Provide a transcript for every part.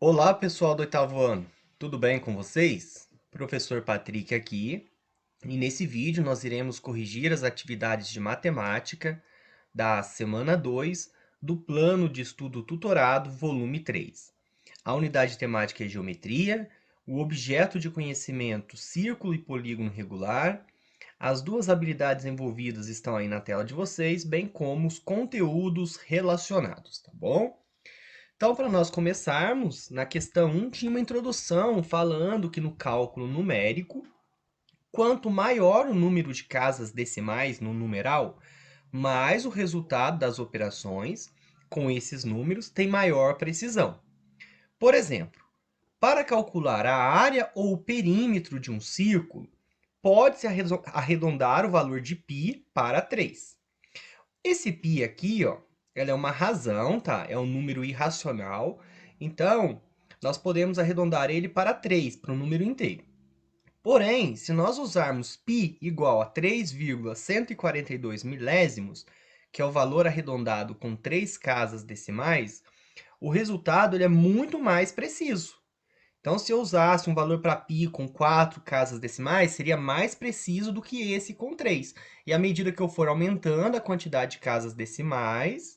Olá, pessoal do oitavo ano, tudo bem com vocês? Professor Patrick aqui, e nesse vídeo nós iremos corrigir as atividades de matemática da semana 2 do Plano de Estudo Tutorado, volume 3. A unidade temática é geometria, o objeto de conhecimento círculo e polígono regular. As duas habilidades envolvidas estão aí na tela de vocês, bem como os conteúdos relacionados, tá bom? Então, para nós começarmos, na questão 1 tinha uma introdução falando que no cálculo numérico, quanto maior o número de casas decimais no numeral, mais o resultado das operações com esses números tem maior precisão. Por exemplo, para calcular a área ou o perímetro de um círculo, pode-se arredondar o valor de π para 3. Esse π aqui, ó, ela é uma razão, tá? É um número irracional. Então, nós podemos arredondar ele para 3, para um número inteiro. Porém, se nós usarmos π igual a 3,142 milésimos, que é o valor arredondado com 3 casas decimais, o resultado ele é muito mais preciso. Então, se eu usasse um valor para π com 4 casas decimais, seria mais preciso do que esse com 3. E à medida que eu for aumentando a quantidade de casas decimais,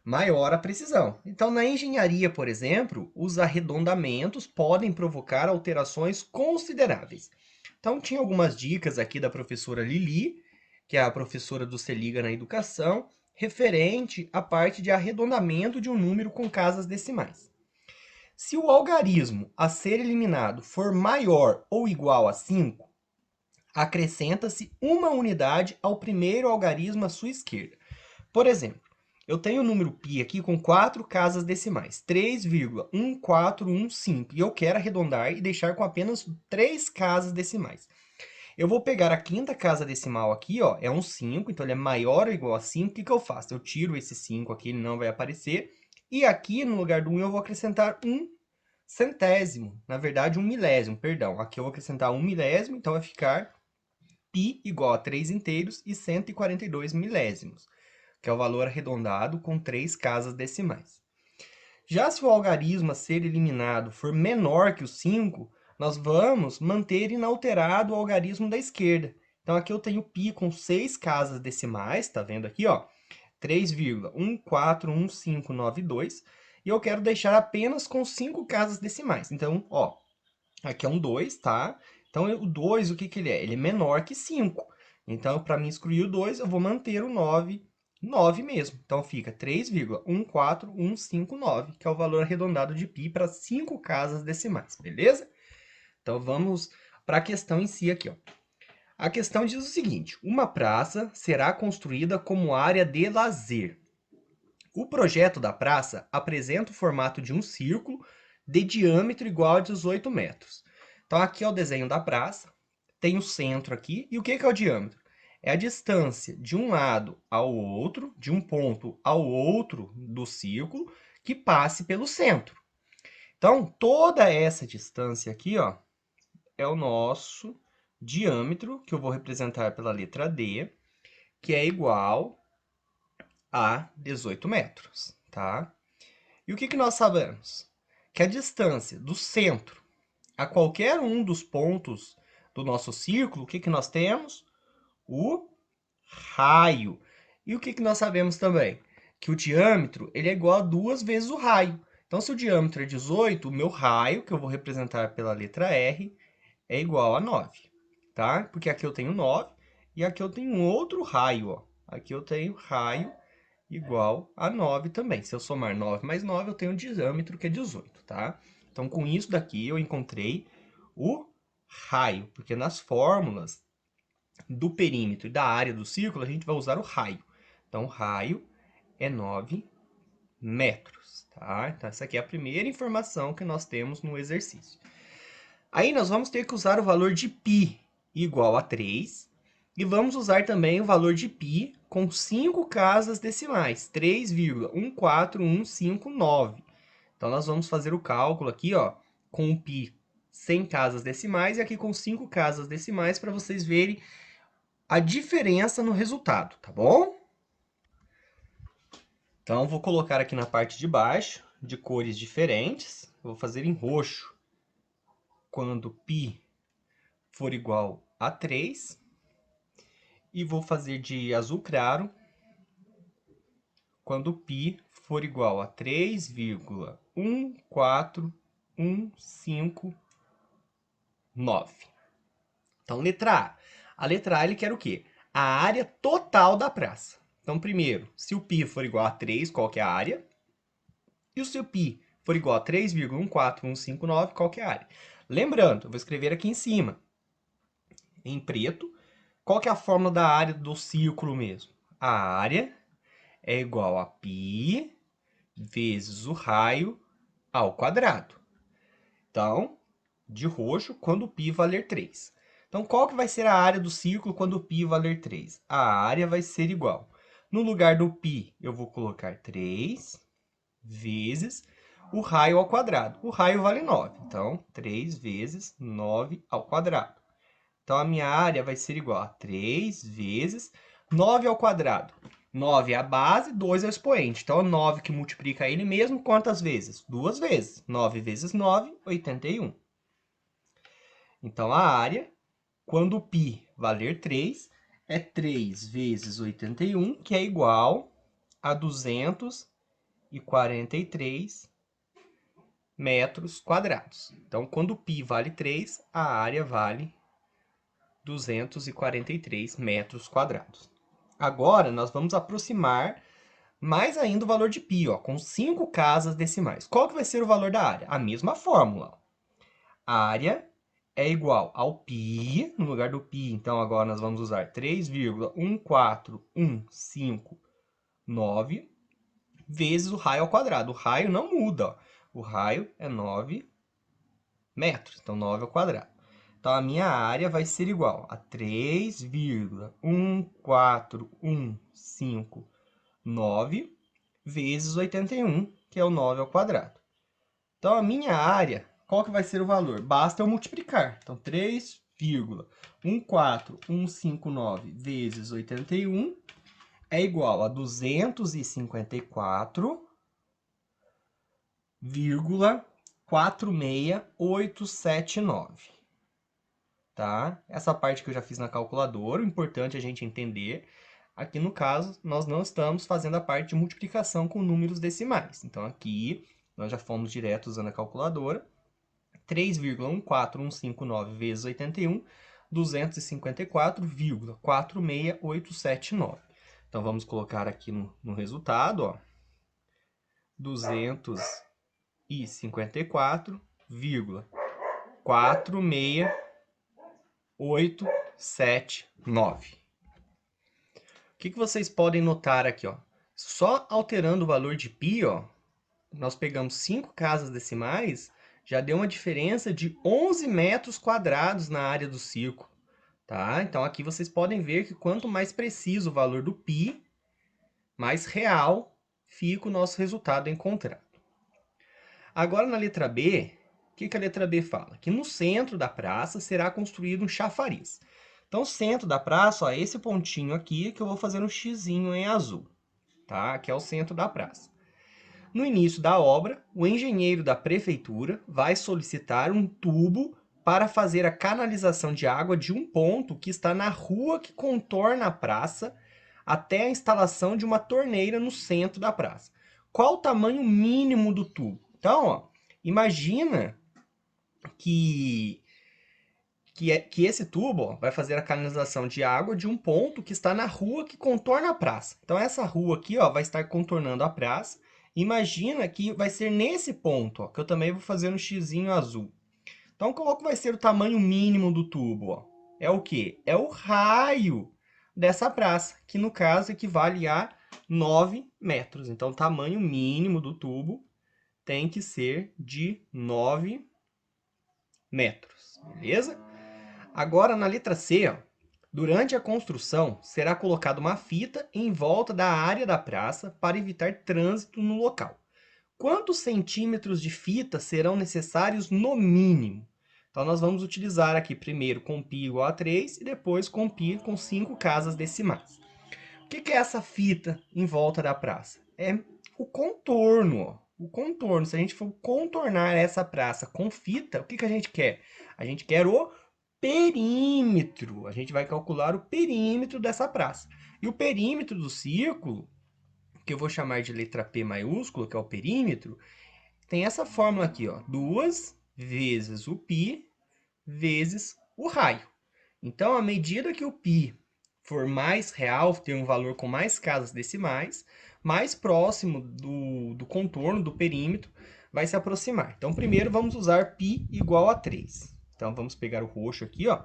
maior a precisão. Então, na engenharia, por exemplo, os arredondamentos podem provocar alterações consideráveis. Então, tinha algumas dicas aqui da professora Lili, que é a professora do Se Liga na Educação, referente à parte de arredondamento de um número com casas decimais. Se o algarismo a ser eliminado for maior ou igual a 5, acrescenta-se uma unidade ao primeiro algarismo à sua esquerda. Por exemplo, eu tenho o número π aqui com 4 casas decimais, 3,1415, e eu quero arredondar e deixar com apenas 3 casas decimais. Eu vou pegar a quinta casa decimal aqui, ó, é um 5, então ele é maior ou igual a 5. O que eu faço? Eu tiro esse 5 aqui, ele não vai aparecer. E aqui, no lugar do 1, eu vou acrescentar um centésimo. Na verdade, um milésimo, perdão. Aqui eu vou acrescentar um milésimo, então vai ficar π igual a 3 inteiros e 142 milésimos, que é o valor arredondado com 3 casas decimais. Já se o algarismo a ser eliminado for menor que o 5, nós vamos manter inalterado o algarismo da esquerda. Então, aqui eu tenho π com 6 casas decimais, tá vendo aqui, ó? 3,141592, e eu quero deixar apenas com 5 casas decimais. Então, ó, aqui é um 2, tá? Então, o 2, o que que ele é? Ele é menor que 5. Então, para mim excluir o 2, eu vou manter o 9 mesmo. Então, fica 3,14159, que é o valor arredondado de π para 5 casas decimais, beleza? Então, vamos para a questão em si aqui, ó. A questão diz o seguinte: uma praça será construída como área de lazer. O projeto da praça apresenta o formato de um círculo de diâmetro igual a 18 metros. Então, aqui é o desenho da praça, tem o centro aqui, e o que é o diâmetro? É a distância de um lado ao outro, de um ponto ao outro do círculo, que passe pelo centro. Então, toda essa distância aqui, ó, é o nosso diâmetro, que eu vou representar pela letra D, que é igual a 18 metros, tá? E o que nós sabemos? Que a distância do centro a qualquer um dos pontos do nosso círculo, o que nós temos? O raio. E o que nós sabemos também? Que o diâmetro ele é igual a 2 vezes o raio. Então, se o diâmetro é 18, o meu raio, que eu vou representar pela letra R, é igual a 9, tá? Porque aqui eu tenho 9 e aqui eu tenho um outro raio, ó. Aqui eu tenho raio igual a 9 também. Se eu somar 9 mais 9, eu tenho um diâmetro que é 18, tá? Então, com isso daqui, eu encontrei o raio, porque nas fórmulas do perímetro e da área do círculo, a gente vai usar o raio. Então, o raio é 9 metros, tá? Então, essa aqui é a primeira informação que nós temos no exercício. Aí, nós vamos ter que usar o valor de π igual a 3, e vamos usar também o valor de π com 5 casas decimais, 3,14159. Então, nós vamos fazer o cálculo aqui, ó, com o π 100 casas decimais e aqui com 5 casas decimais para vocês verem a diferença no resultado, tá bom? Então, vou colocar aqui na parte de baixo de cores diferentes. Eu vou fazer em roxo quando π for igual a 3. E vou fazer de azul claro quando π for igual a 3,14159. Então, letra A. A letra A, ele quer o quê? A área total da praça. Então, primeiro, se o π for igual a 3, qual que é a área? E se o π for igual a 3,14159, qual que é a área? Lembrando, eu vou escrever aqui em cima, em preto, qual que é a fórmula da área do círculo mesmo? A área é igual a π vezes o raio ao quadrado. Então, de roxo, quando π valer 3. Então, qual que vai ser a área do círculo quando π valer 3? A área vai ser igual. No lugar do π, eu vou colocar 3 vezes o raio ao quadrado. O raio vale 9. Então, 3 vezes 9 ao quadrado. Então, a minha área vai ser igual a 3 vezes 9 ao quadrado. 9 é a base, 2 é o expoente. Então, 9 que multiplica ele mesmo, quantas vezes? 2 vezes. 9 vezes 9, 81. Então, a área, quando π valer 3, é 3 vezes 81, que é igual a 243 metros quadrados. Então, quando π vale 3, a área vale 243 metros quadrados. Agora, nós vamos aproximar mais ainda o valor de π, ó, com 5 casas decimais. Qual que vai ser o valor da área? A mesma fórmula. A área é igual ao π, no lugar do π, então agora nós vamos usar 3,14159 vezes o raio ao quadrado. O raio não muda, ó. O raio é 9 metros, então 9 ao quadrado. Então, a minha área vai ser igual a 3,14159 vezes 81, que é o 9 ao quadrado. Então, a minha área, qual que vai ser o valor? Basta eu multiplicar. Então, 3,14159 vezes 81 é igual a 254,46879. Tá? Essa parte que eu já fiz na calculadora, o importante é a gente entender. Aqui no caso, nós não estamos fazendo a parte de multiplicação com números decimais. Então, aqui, nós já fomos direto usando a calculadora. 3,14159 vezes 81, 254,46879. Então, vamos colocar aqui no resultado, ó, 254,46879. O que vocês podem notar aqui, ó? Só alterando o valor de π, ó, nós pegamos 5 casas decimais, já deu uma diferença de 11 metros quadrados na área do círculo. Tá? Então, aqui vocês podem ver que quanto mais preciso o valor do π, mais real fica o nosso resultado encontrado. Agora, na letra B, o que a letra B fala? Que no centro da praça será construído um chafariz. Então, o centro da praça, ó, esse pontinho aqui, que eu vou fazer um xizinho em azul. Tá? Que é o centro da praça. No início da obra, o engenheiro da prefeitura vai solicitar um tubo para fazer a canalização de água de um ponto que está na rua que contorna a praça até a instalação de uma torneira no centro da praça. Qual o tamanho mínimo do tubo? Então, ó, imagina que esse tubo, ó, vai fazer a canalização de água de um ponto que está na rua que contorna a praça. Então, essa rua aqui, ó, vai estar contornando a praça. Imagina que vai ser nesse ponto, ó, que eu também vou fazer um xizinho azul. Então, qual que vai ser o tamanho mínimo do tubo? Ó? É o quê? É o raio dessa praça, que no caso equivale a 9 metros. Então, o tamanho mínimo do tubo tem que ser de 9 metros, beleza? Agora, na letra C, ó, durante a construção, será colocada uma fita em volta da área da praça para evitar trânsito no local. Quantos centímetros de fita serão necessários no mínimo? Então, nós vamos utilizar aqui primeiro com π igual a 3 e depois com π com 5 casas decimais. O que é essa fita em volta da praça? É o contorno, ó. o contorno. Se a gente for contornar essa praça com fita, o que que a gente quer? A gente quer o perímetro. A gente vai calcular o perímetro dessa praça. E o perímetro do círculo, que eu vou chamar de letra P maiúsculo, que é o perímetro, tem essa fórmula aqui, ó, 2 vezes o π vezes o raio. Então, à medida que o π for mais real, ter um valor com mais casas decimais, mais próximo do contorno, do perímetro, vai se aproximar. Então, primeiro vamos usar π igual a 3. Então, vamos pegar o roxo aqui, ó.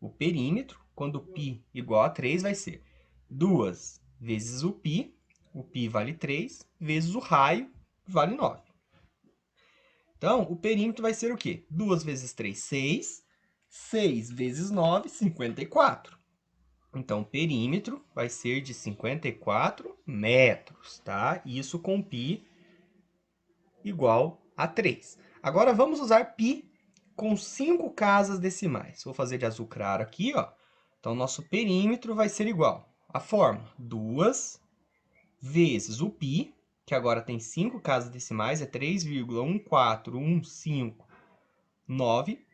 O perímetro, quando π igual a 3, vai ser 2 vezes o π vale 3, vezes o raio, vale 9. Então, o perímetro vai ser o quê? 2 vezes 3, 6. 6 vezes 9, 54. Então, o perímetro vai ser de 54 metros, tá? Isso com π igual a 3. Agora, vamos usar π com 5 casas decimais. Vou fazer de azul claro aqui, ó. Então, nosso perímetro vai ser igual à fórmula 2 vezes o π, que agora tem 5 casas decimais, é 3,14159,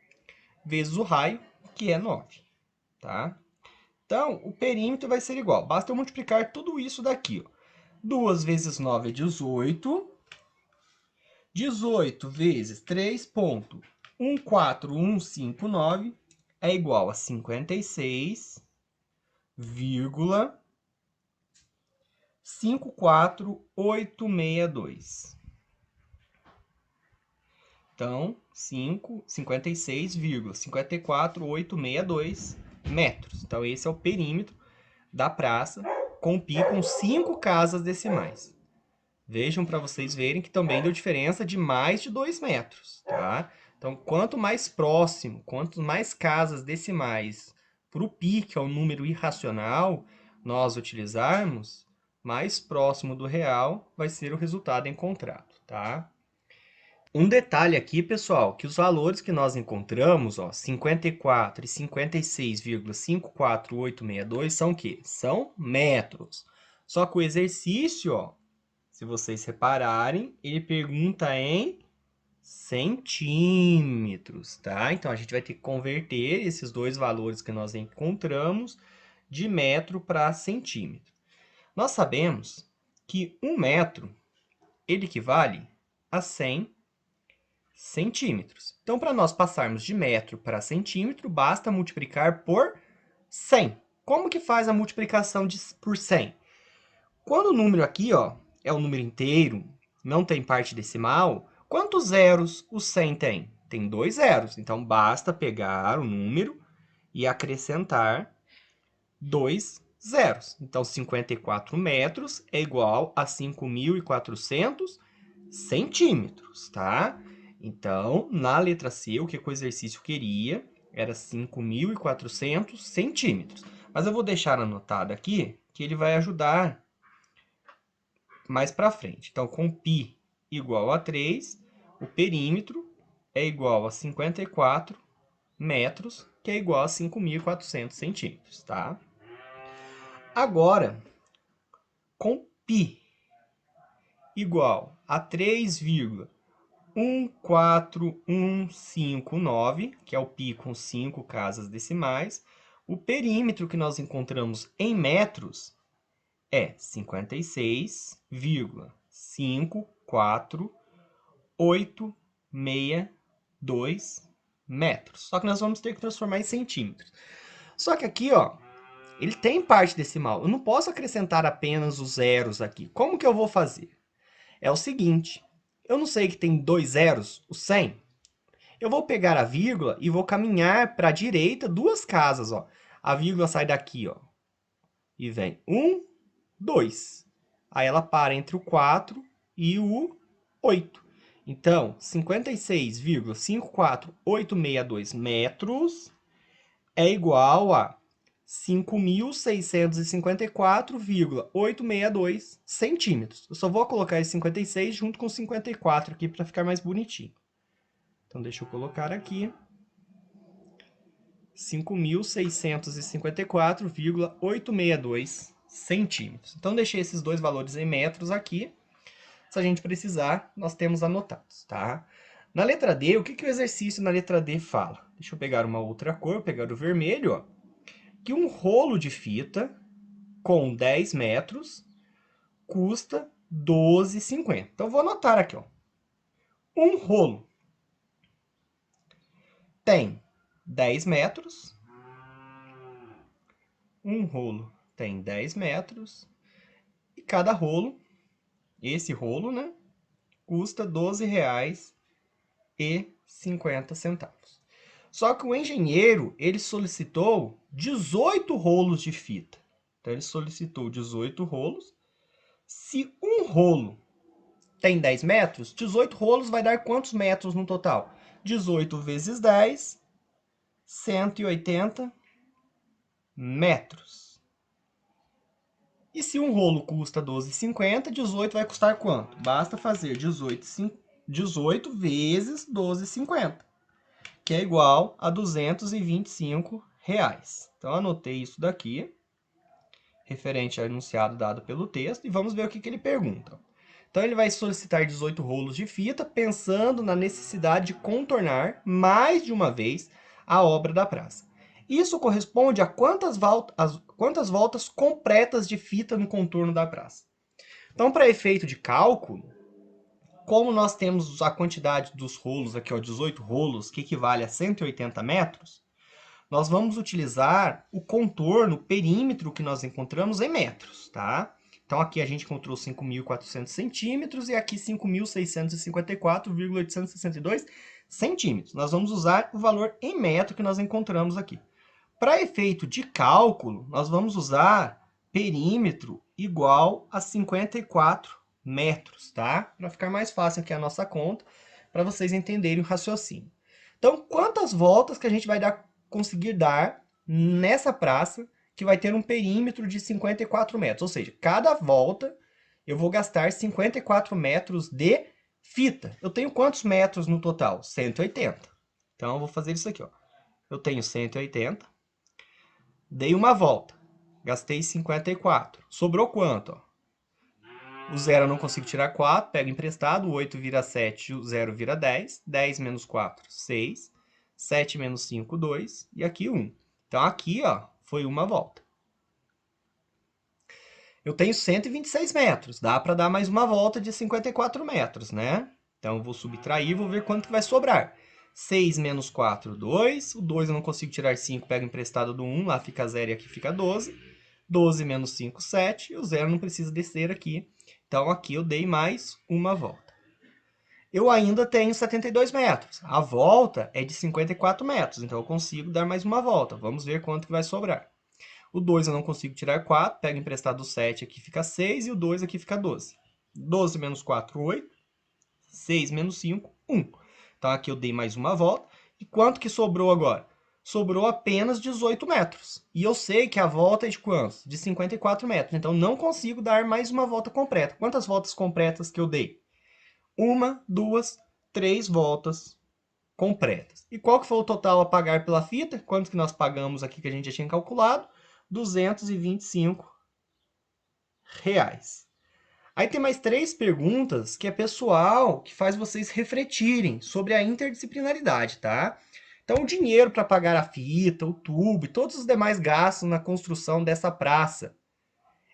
vezes o raio, que é 9, tá? Então, o perímetro vai ser igual. Basta eu multiplicar tudo isso daqui, ó. 2 vezes 9 é 18. 18 vezes 3,14159 é igual a 56,54862. Então, 56,54862 metros. Então, esse é o perímetro da praça com π com 5 casas decimais. Vejam para vocês verem que também deu diferença de mais de 2 metros, tá? Então, quanto mais próximo, quanto mais casas decimais para o π, que é o número irracional, nós utilizarmos, mais próximo do real vai ser o resultado encontrado, tá? Um detalhe aqui, pessoal, que os valores que nós encontramos, ó, 54 e 56,54862 são o quê? São metros. Só que o exercício, ó, se vocês repararem, ele pergunta em centímetros, tá? Então, a gente vai ter que converter esses dois valores que nós encontramos de metro para centímetro. Nós sabemos que 1 metro, ele equivale a 100 centímetros. Então, para nós passarmos de metro para centímetro, basta multiplicar por 100. Como que faz a multiplicação por 100? Quando o número aqui, ó, é um número inteiro, não tem parte decimal, quantos zeros o 100 tem? Tem 2 zeros. Então, basta pegar o número e acrescentar 2 zeros. Então, 54 metros é igual a 5.400 centímetros, tá? Então, na letra C, o que o exercício queria era 5.400 centímetros. Mas eu vou deixar anotado aqui, que ele vai ajudar mais para frente. Então, com π igual a 3, o perímetro é igual a 54 metros, que é igual a 5.400 centímetros, tá? Agora, com π igual a 3,14159, que é o π com 5 casas decimais, o perímetro que nós encontramos em metros é 56,54862 metros. Só que nós vamos ter que transformar em centímetros. Só que aqui, ó, ele tem parte decimal. Eu não posso acrescentar apenas os zeros aqui. Como que eu vou fazer? É o seguinte, eu não sei que tem 2 zeros, o 100. Eu vou pegar a vírgula e vou caminhar para a direita 2 casas, ó. A vírgula sai daqui, ó, e vem 1, 2. Aí ela para entre o 4 e o 8. Então, 56,54862 metros é igual a 5.654,862 centímetros. Eu só vou colocar esse 56 junto com 54 aqui para ficar mais bonitinho. Então, deixa eu colocar aqui 5.654,862 centímetros. Então, deixei esses dois valores em metros aqui. Se a gente precisar, nós temos anotados, tá? Na letra D, o que o exercício na letra D fala? Deixa eu pegar uma outra cor, pegar o vermelho, ó. Que um rolo de fita com 10 metros custa R$ 12,50. Então, vou anotar aqui, ó. Um rolo tem 10 metros. Um rolo tem 10 metros. E cada rolo, esse rolo, né, custa R$ 12,50. Só que o engenheiro, ele solicitou 18 rolos de fita. Então, ele solicitou 18 rolos. Se um rolo tem 10 metros, 18 rolos vai dar quantos metros no total? 18 vezes 10, 180 metros. E se um rolo custa R$ 12,50, 18 vai custar quanto? Basta fazer 18 vezes R$ 12,50, que é igual a R$ 225. Então, anotei isso daqui, referente ao enunciado dado pelo texto, e vamos ver o que ele pergunta. Então, ele vai solicitar 18 rolos de fita, pensando na necessidade de contornar mais de uma vez a obra da praça. Isso corresponde a quantas voltas completas de fita no contorno da praça. Então, para efeito de cálculo, como nós temos a quantidade dos rolos aqui, ó, 18 rolos, que equivale a 180 metros, nós vamos utilizar o contorno, o perímetro que nós encontramos em metros, tá? Então, aqui a gente encontrou 5.400 centímetros e aqui 5.654,862 centímetros. Nós vamos usar o valor em metro que nós encontramos aqui. Para efeito de cálculo, nós vamos usar perímetro igual a 54 metros, tá? Para ficar mais fácil aqui a nossa conta, para vocês entenderem o raciocínio. Então, quantas voltas que a gente vai conseguir dar nessa praça que vai ter um perímetro de 54 metros? Ou seja, cada volta eu vou gastar 54 metros de fita. Eu tenho quantos metros no total? 180. Então, eu vou fazer isso aqui, ó. Eu tenho 180. Dei uma volta. Gastei 54. Sobrou quanto? Ó? O 0 eu não consigo tirar 4. Pego emprestado. O 8 vira 7. O 0 vira 10. 10 menos 4, 6. 7 menos 5, 2. E aqui 1. Então, aqui, ó, foi uma volta. Eu tenho 126 metros. Dá para dar mais uma volta de 54 metros, né? Então, eu vou subtrair e vou ver quanto que vai sobrar. 6 menos 4, 2. O 2 eu não consigo tirar 5, pego emprestado do 1. Lá fica 0 e aqui fica 12. 12 menos 5, 7. E o 0 não precisa descer aqui. Então, aqui eu dei mais uma volta. Eu ainda tenho 72 metros. A volta é de 54 metros. Então, eu consigo dar mais uma volta. Vamos ver quanto que vai sobrar. O 2 eu não consigo tirar 4. Pego emprestado o 7, aqui fica 6. E o 2 aqui fica 12. 12 menos 4, 8. 6 menos 5, 1. Então, aqui eu dei mais uma volta. E quanto que sobrou agora? Sobrou apenas 18 metros. E eu sei que a volta é de quantos? De 54 metros. Então, não consigo dar mais uma volta completa. Quantas voltas completas que eu dei? 1, 2, 3 voltas completas. E qual que foi o total a pagar pela fita? Quanto que nós pagamos aqui que a gente já tinha calculado? R$ 225. Aí tem mais 3 perguntas que é pessoal, que faz vocês refletirem sobre a interdisciplinaridade, tá? Então, o dinheiro para pagar a fita, o tubo e todos os demais gastos na construção dessa praça,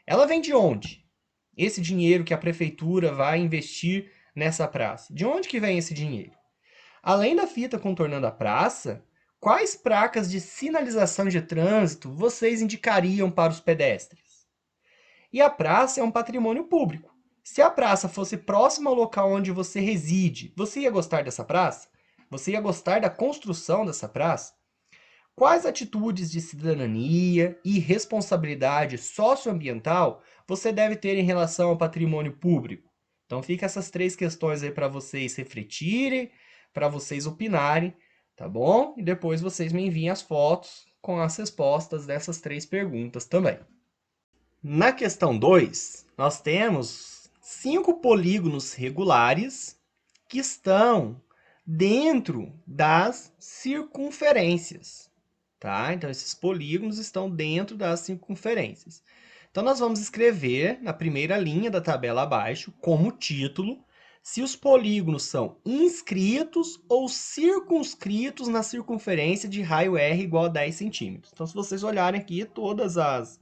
ela vem de onde? Esse dinheiro que a prefeitura vai investir nessa praça. De onde que vem esse dinheiro? Além da fita contornando a praça, quais placas de sinalização de trânsito vocês indicariam para os pedestres? E a praça é um patrimônio público. Se a praça fosse próxima ao local onde você reside, você ia gostar dessa praça? Você ia gostar da construção dessa praça? Quais atitudes de cidadania e responsabilidade socioambiental você deve ter em relação ao patrimônio público? Então, fica essas 3 questões aí para vocês refletirem, para vocês opinarem, tá bom? E depois vocês me enviem as fotos com as respostas dessas 3 perguntas também. Na questão 2, nós temos 5 polígonos regulares que estão dentro das circunferências, tá? Então, esses polígonos estão dentro das circunferências. Então, nós vamos escrever na primeira linha da tabela abaixo, como título, se os polígonos são inscritos ou circunscritos na circunferência de raio R igual a 10 centímetros. Então, se vocês olharem aqui, todas as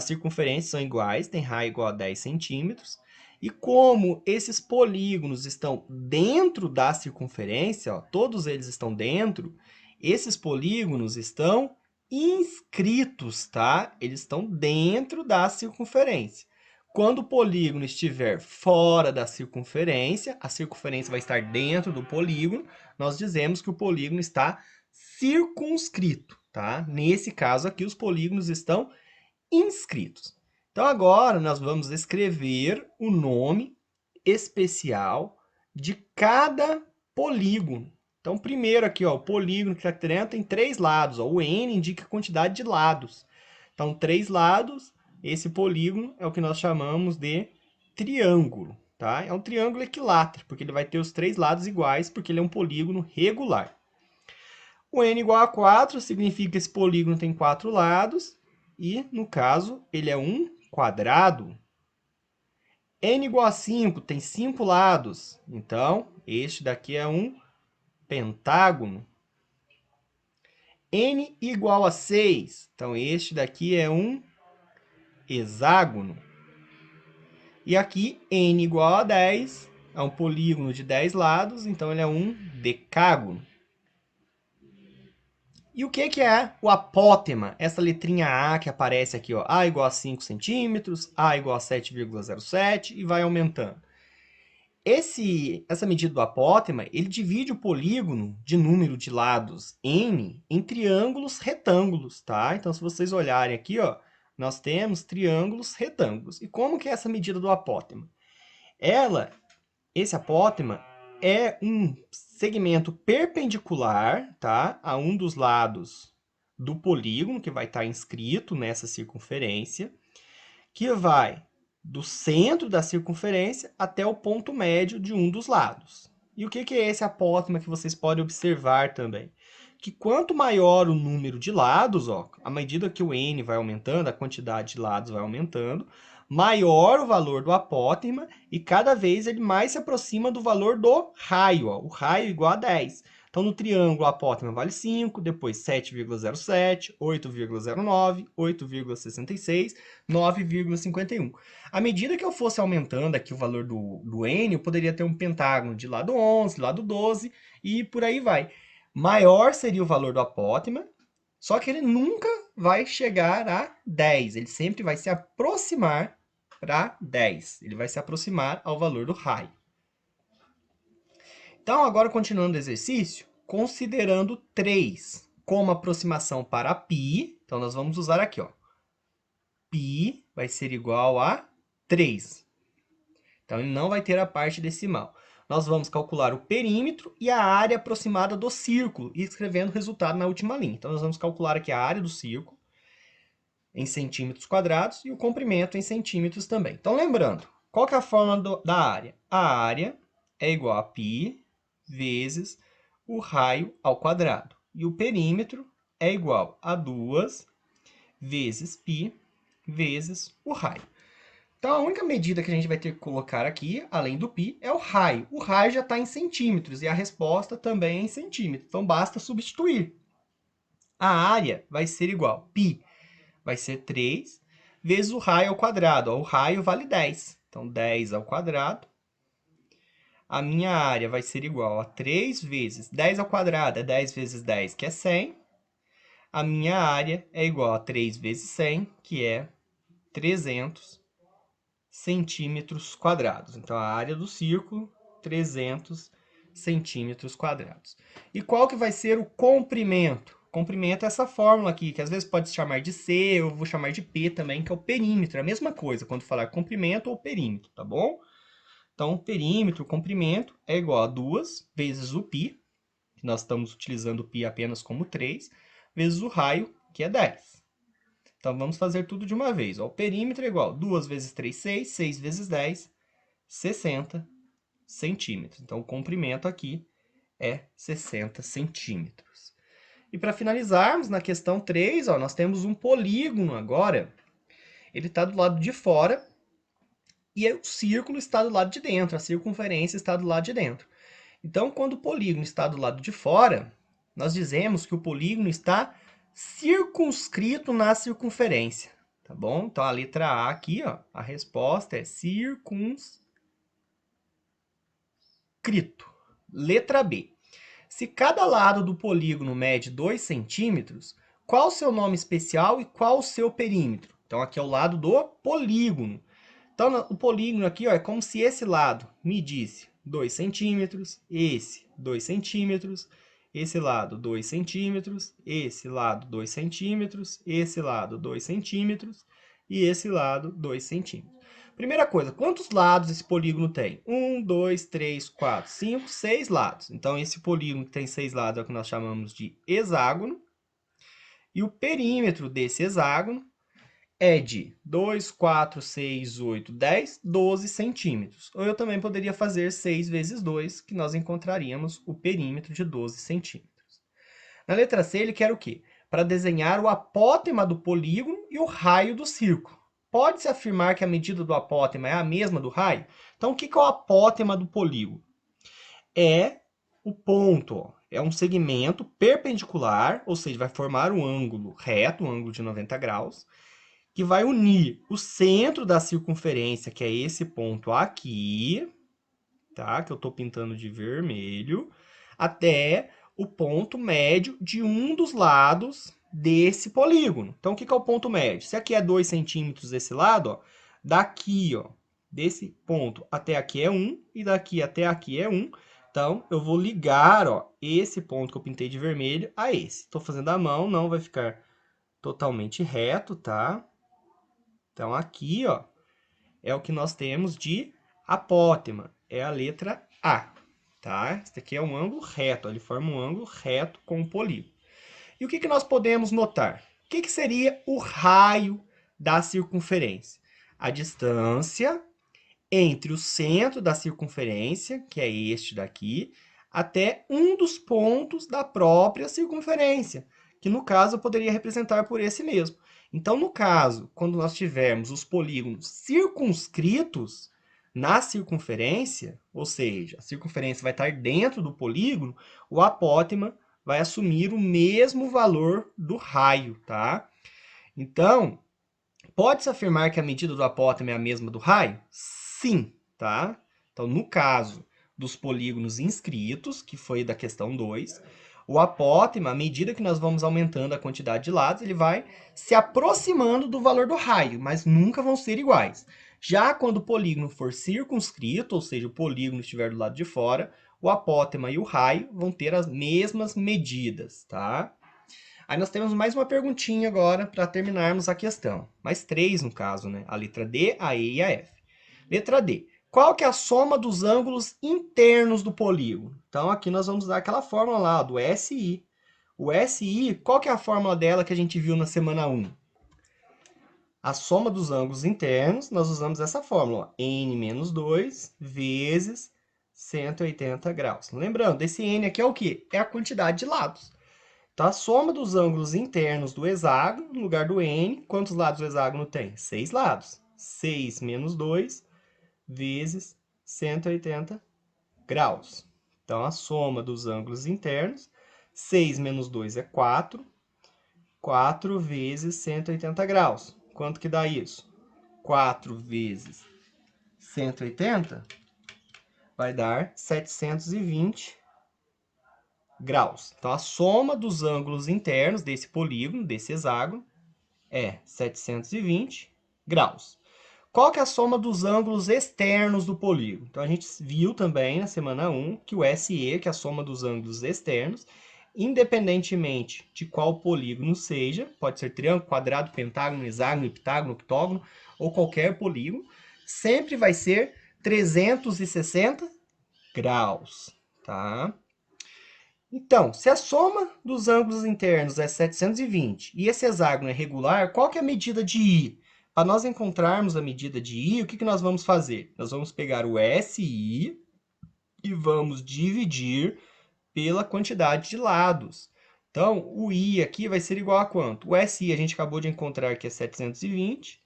circunferências são iguais, tem raio igual a 10 centímetros. E como esses polígonos estão dentro da circunferência, ó, todos eles estão dentro, esses polígonos estão inscritos, tá? Eles estão dentro da circunferência. Quando o polígono estiver fora da circunferência, a circunferência vai estar dentro do polígono, nós dizemos que o polígono está circunscrito, tá? Nesse caso aqui, os polígonos estão inscritos. Então, agora nós vamos escrever o nome especial de cada polígono. Então, primeiro aqui, ó, o polígono que está querendo tem 3 lados. Ó, o N indica a quantidade de lados. Então, 3 lados, esse polígono é o que nós chamamos de triângulo. Tá? É um triângulo equilátero, porque ele vai ter os 3 lados iguais, porque ele é um polígono regular. O N igual a 4 significa que esse polígono tem 4 lados. E, no caso, ele é um quadrado. N igual a 5 tem 5 lados. Então, este daqui é um pentágono. N igual a 6. Então, este daqui é um hexágono. E aqui, N igual a 10 é um polígono de 10 lados. Então, ele é um decágono. E o que é o apótema? Essa letrinha A que aparece aqui, ó, A igual a 5 centímetros, A igual a 7,07 e vai aumentando. Essa medida do apótema, ele divide o polígono de número de lados n em triângulos retângulos, tá? Então, se vocês olharem aqui, ó, nós temos triângulos retângulos. E como que é essa medida do apótema? Esse apótema é um segmento perpendicular, tá, a um dos lados do polígono, que vai estar inscrito nessa circunferência, que vai do centro da circunferência até o ponto médio de um dos lados. E o que é esse apótema que vocês podem observar também? Que quanto maior o número de lados, ó, à medida que o n vai aumentando, a quantidade de lados vai aumentando, maior o valor do apótema e cada vez ele mais se aproxima do valor do raio. Ó. O raio é igual a 10. Então, no triângulo, o apótema vale 5, depois 7,07, 8,09, 8,66, 9,51. À medida que eu fosse aumentando aqui o valor do n, eu poderia ter um pentágono de lado 11, lado 12 e por aí vai. Maior seria o valor do apótema, só que ele nunca vai chegar a 10. Ele sempre vai se aproximar para 10. Ele vai se aproximar ao valor do raio. Então, agora continuando o exercício, considerando 3 como aproximação para π, então nós vamos usar aqui, ó. π vai ser igual a 3. Então, ele não vai ter a parte decimal. Nós vamos calcular o perímetro e a área aproximada do círculo, e escrevendo o resultado na última linha. Então, nós vamos calcular aqui a área do círculo em centímetros quadrados e o comprimento em centímetros também. Então, lembrando, qual que é a fórmula da área? A área é igual a π vezes o raio ao quadrado. E o perímetro é igual a 2 vezes π vezes o raio. Então, a única medida que a gente vai ter que colocar aqui, além do π, é o raio. O raio já está em centímetros e a resposta também é em centímetros. Então, basta substituir. A área vai ser igual. π vai ser 3 vezes o raio ao quadrado. O raio vale 10. Então, 10 ao quadrado. A minha área vai ser igual a 3 vezes 10 ao quadrado, é 10 vezes 10, que é 100. A minha área é igual a 3 vezes 100, que é 300 centímetros quadrados. Então, a área do círculo, 300 centímetros quadrados. E qual que vai ser o comprimento? Comprimento é essa fórmula aqui, que às vezes pode se chamar de C, eu vou chamar de P também, que é o perímetro. É a mesma coisa quando falar comprimento ou perímetro, tá bom? Então, perímetro, comprimento, é igual a 2 vezes o π, que nós estamos utilizando o π apenas como 3, vezes o raio, que é 10. Então, vamos fazer tudo de uma vez. Ó, o perímetro é igual a 2 vezes 3, 6, 6 vezes 10, 60 centímetros. Então, o comprimento aqui é 60 centímetros. E para finalizarmos, na questão 3, ó, nós temos um polígono agora. ele está do lado de fora e o círculo está do lado de dentro, a circunferência está do lado de dentro. Então, quando o polígono está do lado de fora, nós dizemos que o polígono está circunscrito na circunferência, tá bom? Então, a letra A aqui, ó, a resposta é circunscrito. Letra B. Se cada lado do polígono mede 2 centímetros, qual o seu nome especial e qual o seu perímetro? Então, aqui é o lado do polígono. Então, o polígono aqui, ó, é como se esse lado medisse 2 centímetros, esse 2 centímetros, esse lado 2 centímetros, esse lado 2 centímetros, esse lado 2 centímetros e esse lado 2 centímetros. Primeira coisa, quantos lados esse polígono tem? 1, 2, 3, 4, 5, 6 lados. Então, esse polígono que tem 6 lados é o que nós chamamos de hexágono. E o perímetro desse hexágono é de 2, 4, 6, 8, 10, 12 centímetros. Ou eu também poderia fazer 6 vezes 2, que nós encontraríamos o perímetro de 12 centímetros. Na letra C, ele quer o quê? Para desenhar o apótema do polígono e o raio do círculo. Pode-se afirmar que a medida do apótema é a mesma do raio? Então, o que é o apótema do polígono? É o ponto, ó. É um segmento perpendicular, ou seja, vai formar um ângulo reto, um ângulo de 90 graus, que vai unir o centro da circunferência, que é esse ponto aqui, tá? Que eu estou pintando de vermelho, até o ponto médio de um dos lados desse polígono. Então, o que é o ponto médio? Se aqui é 2 centímetros desse lado, ó, daqui, ó, desse ponto até aqui é 1, e daqui até aqui é 1. Então, eu vou ligar, ó, esse ponto que eu pintei de vermelho a esse. Estou fazendo a mão, não vai ficar totalmente reto, tá? Então, aqui, ó, é o que nós temos de apótema. É a letra A, tá? Esse aqui é um ângulo reto, ele forma um ângulo reto com o polígono. E o que nós podemos notar? O que seria o raio da circunferência? A distância entre o centro da circunferência, que é este daqui, até um dos pontos da própria circunferência, que no caso eu poderia representar por esse mesmo. Então, no caso, quando nós tivermos os polígonos circunscritos na circunferência, ou seja, a circunferência vai estar dentro do polígono, o apótema vai assumir o mesmo valor do raio, tá? Então, pode-se afirmar que a medida do apótema é a mesma do raio? Sim, tá? Então, no caso dos polígonos inscritos, que foi da questão 2, o apótema, à medida que nós vamos aumentando a quantidade de lados, ele vai se aproximando do valor do raio, mas nunca vão ser iguais. Já quando o polígono for circunscrito, ou seja, o polígono estiver do lado de fora, o apótema e o raio vão ter as mesmas medidas, tá? Aí nós temos mais uma perguntinha agora para terminarmos a questão. Mais 3 no caso, né? A letra D, a E e a F. Letra D. Qual que é a soma dos ângulos internos do polígono? Então, aqui nós vamos usar aquela fórmula lá, do SI. O SI, qual que é a fórmula dela que a gente viu na semana 1? A soma dos ângulos internos, nós usamos essa fórmula, ó, N menos 2 vezes 180 graus. Lembrando, esse N aqui é o quê? É a quantidade de lados. Então, a soma dos ângulos internos do hexágono, no lugar do N, quantos lados o hexágono tem? 6 lados. 6 menos 2 vezes 180 graus. Então, a soma dos ângulos internos, 6 menos 2 é 4. 4 vezes 180 graus. Quanto que dá isso? 4 vezes 180 vai dar 720 graus. Então, a soma dos ângulos internos desse polígono, desse hexágono, é 720 graus. Qual que é a soma dos ângulos externos do polígono? Então, a gente viu também na semana 1 que o SE, que é a soma dos ângulos externos, independentemente de qual polígono seja, pode ser triângulo, quadrado, pentágono, hexágono, heptágono, octógono, ou qualquer polígono, sempre vai ser 360 graus, tá? Então, se a soma dos ângulos internos é 720 e esse hexágono é regular, qual que é a medida de I? Para nós encontrarmos a medida de I, o que nós vamos fazer? Nós vamos pegar o SI e vamos dividir pela quantidade de lados. Então, o I aqui vai ser igual a quanto? O SI a gente acabou de encontrar que é 720,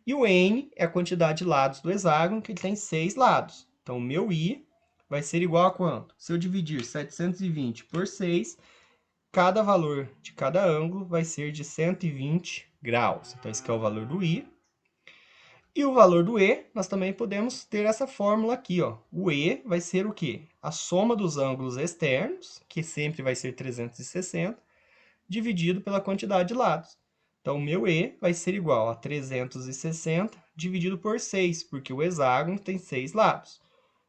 E o n é a quantidade de lados do hexágono, que ele tem 6 lados. Então, o meu i vai ser igual a quanto? Se eu dividir 720 por 6, cada valor de cada ângulo vai ser de 120 graus. Então, esse aqui é o valor do i. E o valor do e, nós também podemos ter essa fórmula aqui, ó. O e vai ser o quê? A soma dos ângulos externos, que sempre vai ser 360, dividido pela quantidade de lados. Então, o meu e vai ser igual a 360 dividido por 6, porque o hexágono tem 6 lados.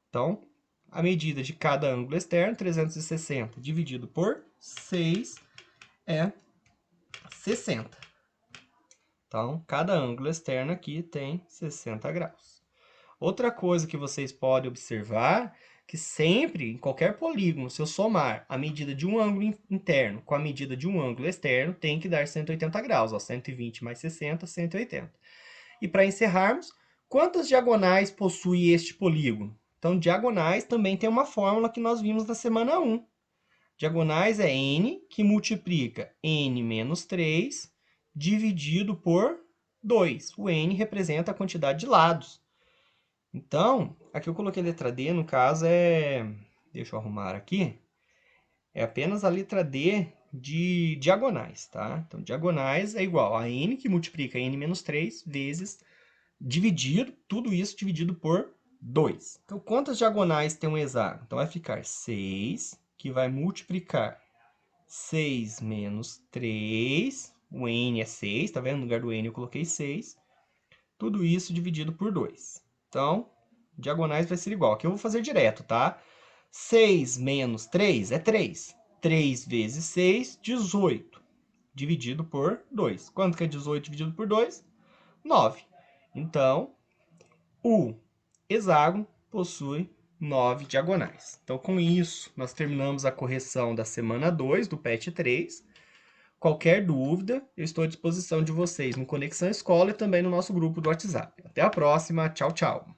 Então, a medida de cada ângulo externo, 360 dividido por 6, é 60. Então, cada ângulo externo aqui tem 60 graus. Outra coisa que vocês podem observar, que sempre, em qualquer polígono, se eu somar a medida de um ângulo interno com a medida de um ângulo externo, tem que dar 180 graus. Ó, 120 mais 60, 180. E para encerrarmos, quantas diagonais possui este polígono? Então, diagonais também tem uma fórmula que nós vimos na semana 1. Diagonais é n, que multiplica n menos 3, dividido por 2. O n representa a quantidade de lados. Então, aqui eu coloquei a letra D, no caso é... Deixa eu arrumar aqui. É apenas a letra D de diagonais, tá? Então, diagonais é igual a n, que multiplica n menos 3, vezes, dividido, tudo isso dividido por 2. Então, quantas diagonais tem um hexágono? Então, vai ficar 6, que vai multiplicar 6 menos 3, o n é 6, tá vendo? No lugar do n eu coloquei 6. Tudo isso dividido por 2. Então, diagonais vai ser igual. Aqui eu vou fazer direto, tá? 6 menos 3 é 3. 3 vezes 6, 18. Dividido por 2. Quanto que é 18 dividido por 2? 9. Então, o hexágono possui 9 diagonais. Então, com isso, nós terminamos a correção da semana 2 do PET 3. Qualquer dúvida, eu estou à disposição de vocês no Conexão Escola e também no nosso grupo do WhatsApp. Até a próxima. Tchau, tchau.